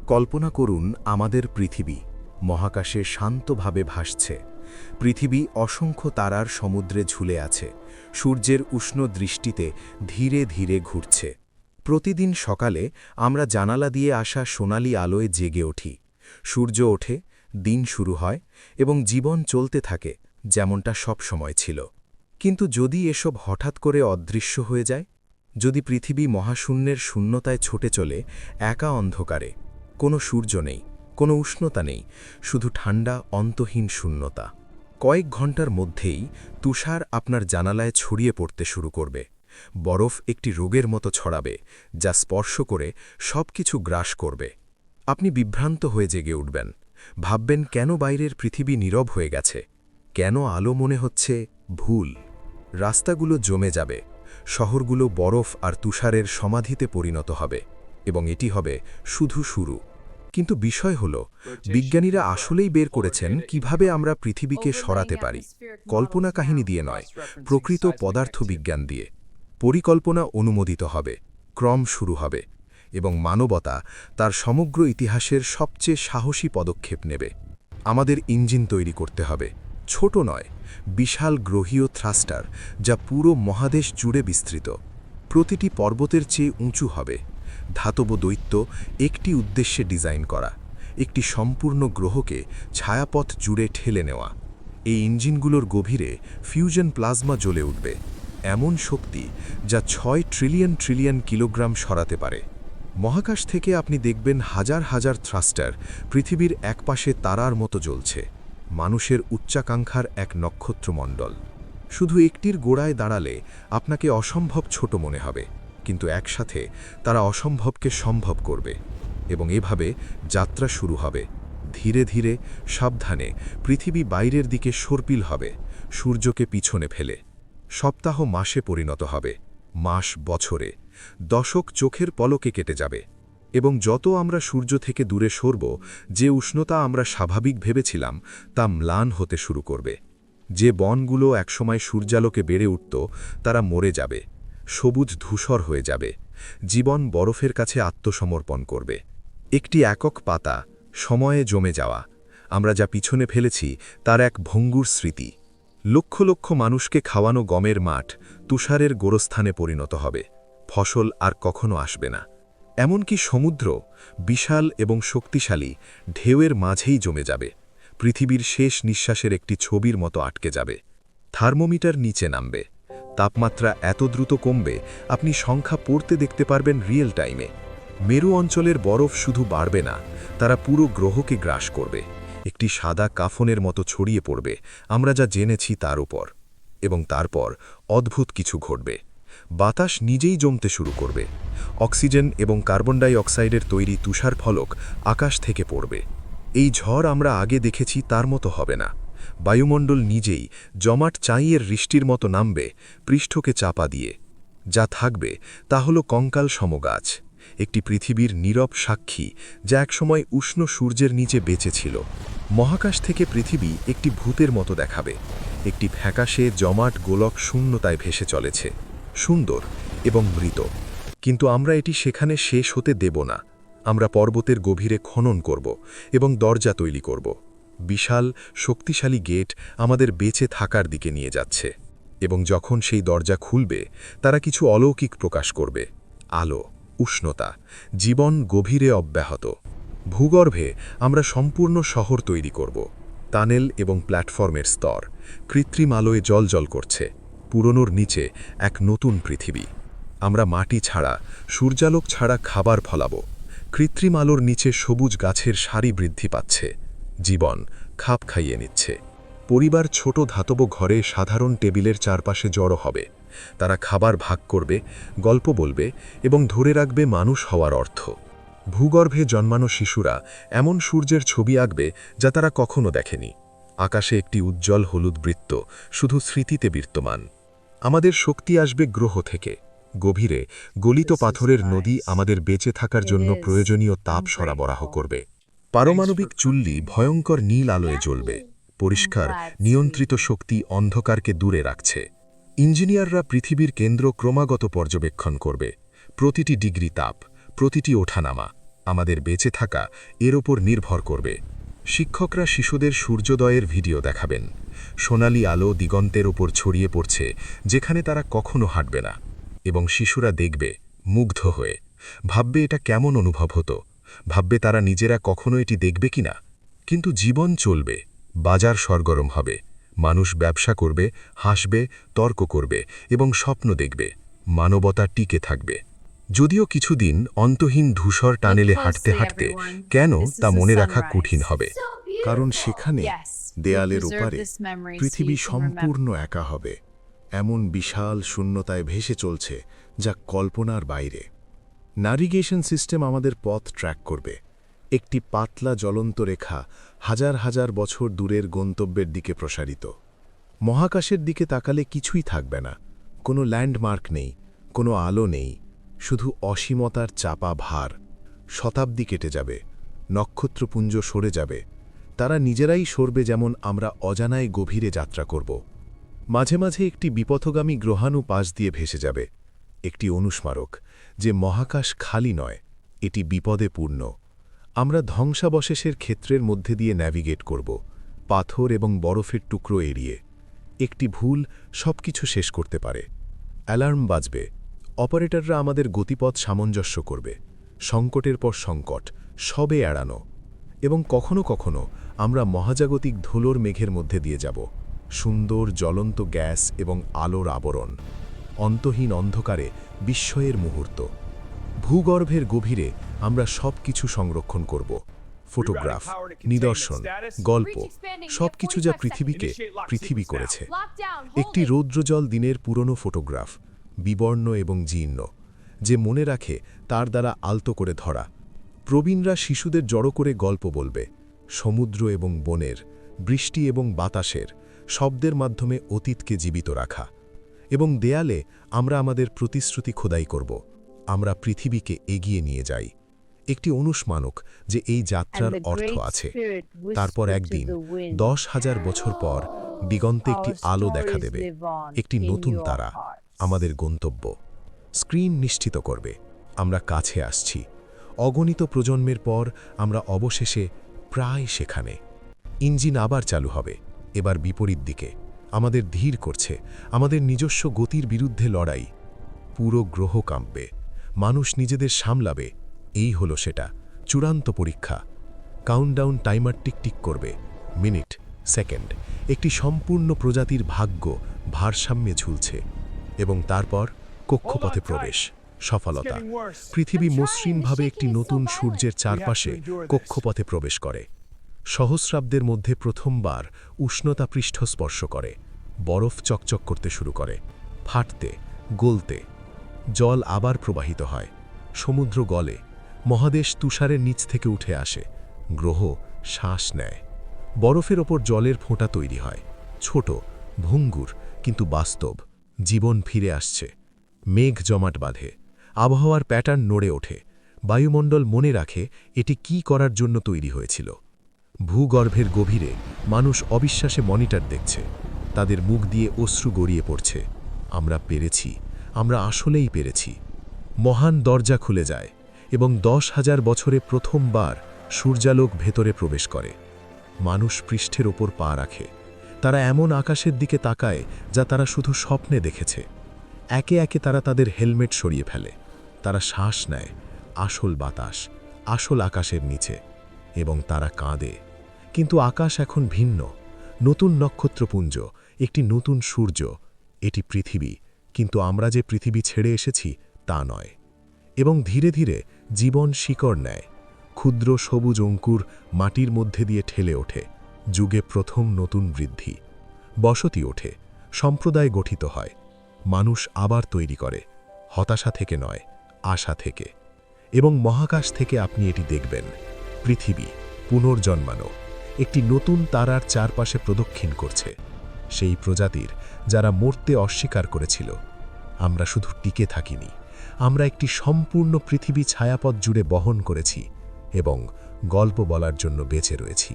কল্পনা করুন আমাদের পৃথিবী মহাকাশে শান্তভাবে ভাসছে। পৃথিবী অসংখ্য তারার সমুদ্রে ঝুলে আছে, সূর্যের উষ্ণ দৃষ্টিতে ধীরে ধীরে ঘুরছে। প্রতিদিন সকালে আমরা জানালা দিয়ে আসা সোনালি আলোয় জেগে উঠি। সূর্য ওঠে, দিন শুরু হয় এবং জীবন চলতে থাকে যেমনটা সব সময় ছিল। কিন্তু যদি এসব হঠাৎ করে অদৃশ্য হয়ে যায়, যদি পৃথিবী মহাশূন্যের শূন্যতায় ছুটে চলে একা অন্ধকারে, কোনো সূর্য নেই, কোনো উষ্ণতা নেই, শুধু ঠান্ডা অন্তহীন শূন্যতা। কয়েক ঘন্টার মধ্যেই তুষার আপনার জানালায় ছড়িয়ে পড়তে শুরু করবে। বরফ একটি রোগের মতো ছড়াবে, যা স্পর্শ করে সবকিছু গ্রাস করবে। আপনি বিভ্রান্ত হয়ে জেগে উঠবেন, ভাববেন কেন বাইরের পৃথিবী নীরব হয়ে গেছে, কেন আলো মনে হচ্ছে ভুল। রাস্তাগুলো জমে যাবে, শহরগুলো বরফ আর তুষারের সমাধিতে পরিণত হবে, এবং এটি হবে শুধু শুরু। কিন্তু বিষয় হল, বিজ্ঞানীরা আসলেই বের করেছেন কিভাবে আমরা পৃথিবীকে সরাতে পারি। কল্পনা কাহিনী দিয়ে নয়, প্রকৃত পদার্থবিজ্ঞান দিয়ে। পরিকল্পনা অনুমোদিত হবে, ক্রম শুরু হবে, এবং মানবতা তার সমগ্র ইতিহাসের সবচেয়ে সাহসী পদক্ষেপ নেবে। আমাদের ইঞ্জিন তৈরি করতে হবে, ছোট নয়, বিশাল গ্রহীয় থ্রাস্টার, যা পুরো মহাদেশ জুড়ে বিস্তৃত। প্রতিটি পর্বতের চেয়ে উঁচু হবে। ধাতব দৈত্য একটি উদ্দেশ্যে ডিজাইন করা, একটি সম্পূর্ণ গ্রহকে ছায়াপথ জুড়ে ঠেলে নেওয়া। এই ইঞ্জিনগুলোর গভীরে ফিউশন প্লাজমা জ্বলে উঠবে, এমন শক্তি যা 6 ট্রিলিয়ন ট্রিলিয়ন কিলোগ্রাম সরাতে পারে। মহাকাশ থেকে আপনি দেখবেন হাজার হাজার থ্রাস্টার পৃথিবীর একপাশে তারার মতো জ্বলছে, মানুষের উচ্চাকাঙ্ক্ষার এক নক্ষত্রমণ্ডল। শুধু একটির গোড়ায় দাঁড়ালে আপনাকে অসম্ভব ছোট মনে হবে, কিন্তু একসাথে তারা অসম্ভবকে সম্ভব করবে। এবং এভাবে যাত্রা শুরু হবে, ধীরে ধীরে, সাবধানে। পৃথিবী বাইরের দিকে সর্পিল হবে, সূর্যকে পিছনে ফেলে। সপ্তাহ মাসে পরিণত হবে, মাস বছরে, দশক চোখের পলকে কেটে যাবে। এবং যত আমরা সূর্য থেকে দূরে সরব, যে উষ্ণতা আমরা স্বাভাবিক ভেবেছিলাম তা ম্লান হতে শুরু করবে। যে বনগুলো একসময় সূর্যালোকে বেড়ে উঠত, তারা মরে যাবে, সবুজ ধূসর হয়ে যাবে। জীবন বরফের কাছে আত্মসমর্পণ করবে। একটি একক পাতা, সময়ে জমে যাওয়া। আমরা যা পিছনে ফেলেছি তার এক ভঙ্গুর স্মৃতি। লক্ষ লক্ষ মানুষকে খাওয়ানো গমের মাঠ তুষারের গোরস্থানে পরিণত হবে, ফসল আর কখনো আসবে না। এমনকি সমুদ্র, বিশাল এবং শক্তিশালী, ঢেউয়ের মাঝেই জমে যাবে, পৃথিবীর শেষ নিঃশ্বাসের একটি ছবির মতো আটকে যাবে। থার্মোমিটার নিচে নামবে, তাপমাত্রা এত দ্রুত কমবে আপনি সংখ্যা পড়তে দেখতে পারবেন রিয়েল টাইমে। মেরু অঞ্চলের বরফ শুধু বাড়বে না, তারা পুরো গ্রহকে গ্রাস করবে, একটি সাদা কাফনের মতো ছড়িয়ে পড়বে আমরা যা জেনেছি তার উপর। এবং তারপর অদ্ভুত কিছু ঘটবে। বাতাস নিজেই জমতে শুরু করবে, অক্সিজেন এবং কার্বন ডাই অক্সাইডের তৈরি তুষার ফলক আকাশ থেকে পড়বে। এই ঝড় আমরা আগে দেখেছি তার মতো হবে না। বায়ুমণ্ডল নিজেই জমাট চাঁইয়ের বৃষ্টির মতো নামবে, পৃষ্ঠকে চাপা দিয়ে। যা থাকবে তা হল কঙ্কাল সমগাছ, একটি পৃথিবীর নীরব সাক্ষী যা একসময় উষ্ণ সূর্যের নিচে বেঁচে ছিল। মহাকাশ থেকে পৃথিবী একটি ভূতের মতো দেখাবে, একটি ফ্যাকাশে জমাট গোলক শূন্যতায় ভেসে চলেছে, সুন্দর এবং মৃত। কিন্তু আমরা এটি সেখানে শেষ হতে দেব না। আমরা পর্বতের গভীরে খনন করব এবং দরজা তৈরি করব। বিশাল শক্তিশালী গেট আমাদের বেঁচে থাকার দিকে নিয়ে যাচ্ছে। এবং যখন সেই দরজা খুলবে, তারা কিছু অলৌকিক প্রকাশ করবে, আলো, উষ্ণতা, জীবন গভীরে অব্যাহত। ভূগর্ভে আমরা সম্পূর্ণ শহর তৈরি করব, টানেল এবং প্ল্যাটফর্মের স্তর, কৃত্রিম আলোয় জ্বলজ্বল করছে, পুরনোর নিচে এক নতুন পৃথিবী। আমরা মাটি ছাড়া, সূর্যালোক ছাড়া খাবার ফলাব, কৃত্রিম আলোর নিচে সবুজ গাছের সারি বৃদ্ধি পাচ্ছে, জীবন খাপ খাইয়ে নিচ্ছে। পরিবার ছোট ধাতব ঘরে সাধারণ টেবিলের চারপাশে জড়ো হবে, তারা খাবার ভাগ করবে, গল্প বলবে এবং ধরে রাখবে মানুষ হওয়ার অর্থ। ভূগর্ভে জন্মানো শিশুরা এমন সূর্যের ছবি আঁকবে যা তারা কখনো দেখেনি। আকাশে একটি উজ্জ্বল হলুদ বৃত্ত, শুধু স্মৃতিতে বিদ্যমান। আমাদের শক্তি আসবে গ্রহ থেকে, গভীরে গলিত পাথরের নদী আমাদের বেঁচে থাকার জন্য প্রয়োজনীয় তাপ সরবরাহ করবে। পারমাণবিক চুল্লি ভয়ঙ্কর নীল আলোয় জ্বলবে, পরিষ্কার নিয়ন্ত্রিত শক্তি অন্ধকারকে দূরে রাখছে। ইঞ্জিনিয়াররা পৃথিবীর কেন্দ্র ক্রমাগত পর্যবেক্ষণ করবে, প্রতিটি ডিগ্রি তাপ, প্রতিটি ওঠানামা। আমাদের বেঁচে থাকা এর ওপর নির্ভর করবে। শিক্ষকরা শিশুদের সূর্যোদয়ের ভিডিও দেখাবেন। সোনালি আলো দিগন্তের ওপর ছড়িয়ে পড়ছে, যেখানে তারা কখনো হাঁটবে না। এবং শিশুরা দেখবে, মুগ্ধ হয়ে ভাববে এটা কেমন অনুভব হতো, ভাববে তারা নিজেরা কখনো এটি দেখবে কিনা। কিন্তু জীবন চলবে, বাজার সরগরম হবে, মানুষ ব্যবসা করবে, হাসবে, তর্ক করবে এবং স্বপ্ন দেখবে। মানবতা টিকে থাকবে। যদিও কিছুদিন অন্তহীন ধূসর টানেলে হাঁটতে হাঁটতে কেন তা মনে রাখা কঠিন হবে। কারণ সেখানে দেয়ালের ওপারে পৃথিবী সম্পূর্ণ একা হবে, এমন বিশাল শূন্যতায় ভেসে চলছে যা কল্পনার বাইরে। ন্যাভিগেশন সিস্টেম আমাদের পথ ট্র্যাক করবে, একটি পাতলা জ্বলন্ত রেখা হাজার হাজার বছর দূরের গন্তব্যের দিকে প্রসারিত। মহাকাশের দিকে তাকালে কিছুই থাকবে না, কোনো ল্যান্ডমার্ক নেই, কোনো আলো নেই, শুধু অসীমতার চাপা ভার। শতাব্দী কেটে যাবে, নক্ষত্রপুঞ্জ সরে যাবে, তারা নিজেরাই সরবে, যেমন আমরা অজানায় গভীরে যাত্রা করব। মাঝে মাঝে একটি বিপথগামী গ্রহাণু পাশ দিয়ে ভেসে যাবে, একটি অনুস্মারক যে মহাকাশ খালি নয়, এটি বিপদে পূর্ণ। আমরা ধ্বংসাবশেষের ক্ষেত্রের মধ্যে দিয়ে ন্যাভিগেট করব, পাথর এবং বরফের টুকরো এড়িয়ে। একটি ভুল সবকিছু শেষ করতে পারে। অ্যালার্ম বাজবে, অপারেটররা আমাদের গতিপথ সামঞ্জস্য করবে, সংকটের পর সংকট সবে এড়ানো। এবং কখনো কখনো আমরা মহাজাগতিক ধুলোর মেঘের মধ্যে দিয়ে যাব, সুন্দর জ্বলন্ত গ্যাস এবং আলোর আবরণ, অন্তহীন অন্ধকারে বিস্ময়ের মুহূর্ত। ভূগর্ভের গভীরে আমরা সব কিছু সংরক্ষণ করব, ফটোগ্রাফ, নিদর্শন, গল্প, সবকিছু যা পৃথিবীকে পৃথিবী করেছে। একটি রৌদ্রজল দিনের পুরনো ফটোগ্রাফ, বিবর্ণ এবং জীর্ণ, যে মনে রাখে তার দ্বারা আলতো করে ধরা। প্রবীণরা শিশুদের জড়ো করে গল্প বলবে, সমুদ্র এবং বনের, বৃষ্টি এবং বাতাসের শব্দের মাধ্যমে অতীতকে জীবিত রাখা। এবং দেয়ালে আমরা আমাদের প্রতিশ্রুতি খোদাই করব, আমরা পৃথিবীকে এগিয়ে নিয়ে যাই। একটি অনুস্মারক যে এই যাত্রার অর্থ আছে। তারপর একদিন 10,000 বছর পর দিগন্তে একটি আলো দেখা দেবে, একটি নতুন তারা, আমাদের গন্তব্য। স্ক্রিন নিশ্চিত করবে আমরা কাছে আসছি। অগণিত প্রজন্মের পর আমরা অবশেষে প্রায় সেখানে। ইঞ্জিন আবার চালু হবে, এবার বিপরীত দিকে, আমাদের ধীর করছে, আমাদের নিজস্ব গতির বিরুদ্ধে লড়াই। পুরো গ্রহ কাঁপবে, মানুষ নিজেদের সামলাবে। এই হলো সেটা, চূড়ান্ত পরীক্ষা। কাউন্টডাউন টাইমার টিকটিক করবে, মিনিট, সেকেন্ড, একটি সম্পূর্ণ প্রজাতির ভাগ্য ভারসাম্যে ঝুলছে। এবং তারপর কক্ষপথে প্রবেশ, সফলতা। পৃথিবী মসৃণভাবে একটি নতুন সূর্যের চারপাশে কক্ষপথে প্রবেশ করে। সহস্রাব্দের মধ্যে প্রথমবার উষ্ণতা পৃষ্ঠ স্পর্শ করে, বরফ চকচক করতে শুরু করে, ফাটতে, গলতে। জল আবার প্রবাহিত হয়, সমুদ্র গলে, মহাদেশ তুষারের নিচ থেকে উঠে আসে, গ্রহ শ্বাস নেয়। বরফের ওপর জলের ফোঁটা তৈরি হয়, ছোট, ভঙ্গুর, কিন্তু বাস্তব। জীবন ফিরে আসছে। মেঘ জমাট বাঁধে, আবহাওয়ার প্যাটার্ন নড়ে ওঠে, বায়ুমণ্ডল মনে রাখে এটি কি করার জন্য তৈরি হয়েছিল। ভূগর্ভের গভীরে মানুষ অবিশ্বাসে মনিটর দেখছে, তাদের মুখ দিয়ে অশ্রু গড়িয়ে পড়ছে। আমরা পেরেছি, আমরা আসলেই পেরেছি। মহান দরজা খুলে যায় এবং 10,000 বছরে প্রথমবার সূর্যালোক ভেতরে প্রবেশ করে। মানুষ পৃষ্ঠের ওপর পা রাখে, তারা এমন আকাশের দিকে তাকায় যা তারা শুধু স্বপ্নে দেখেছে। একে একে তারা তাদের হেলমেট সরিয়ে ফেলে, তারা শ্বাস নেয়, আসল বাতাস, আসল আকাশের নিচে। এবং তারা কাঁদে, কিন্তু আকাশ এখন ভিন্ন, নতুন নক্ষত্রপুঞ্জ, একটি নতুন সূর্য। এটি পৃথিবী, কিন্তু আমরা যে পৃথিবী ছেড়ে এসেছি তা নয়। এবং ধীরে ধীরে জীবন শিকড় নেয়, ক্ষুদ্র সবুজ অঙ্কুর মাটির মধ্যে দিয়ে ঠেলে ওঠে। যুগে প্রথম নতুন বৃদ্ধি, বসতি ওঠে, সম্প্রদায় গঠিত হয়, মানুষ আবার তৈরি করে, হতাশা থেকে নয়, আশা থেকে। এবং মহাকাশ থেকে আপনি এটি দেখবেন, পৃথিবী পুনর্জন্মানো, একটি নতুন তারার চারপাশে প্রদক্ষিণ করছে, সেই প্রজাতির যারা মরতে অস্বীকার করেছিল। আমরা শুধু টিকে থাকিনি, আমরা একটি সম্পূর্ণ পৃথিবী ছায়াপথ জুড়ে বহন করেছি এবং গল্প বলার জন্য বেঁচে রয়েছি।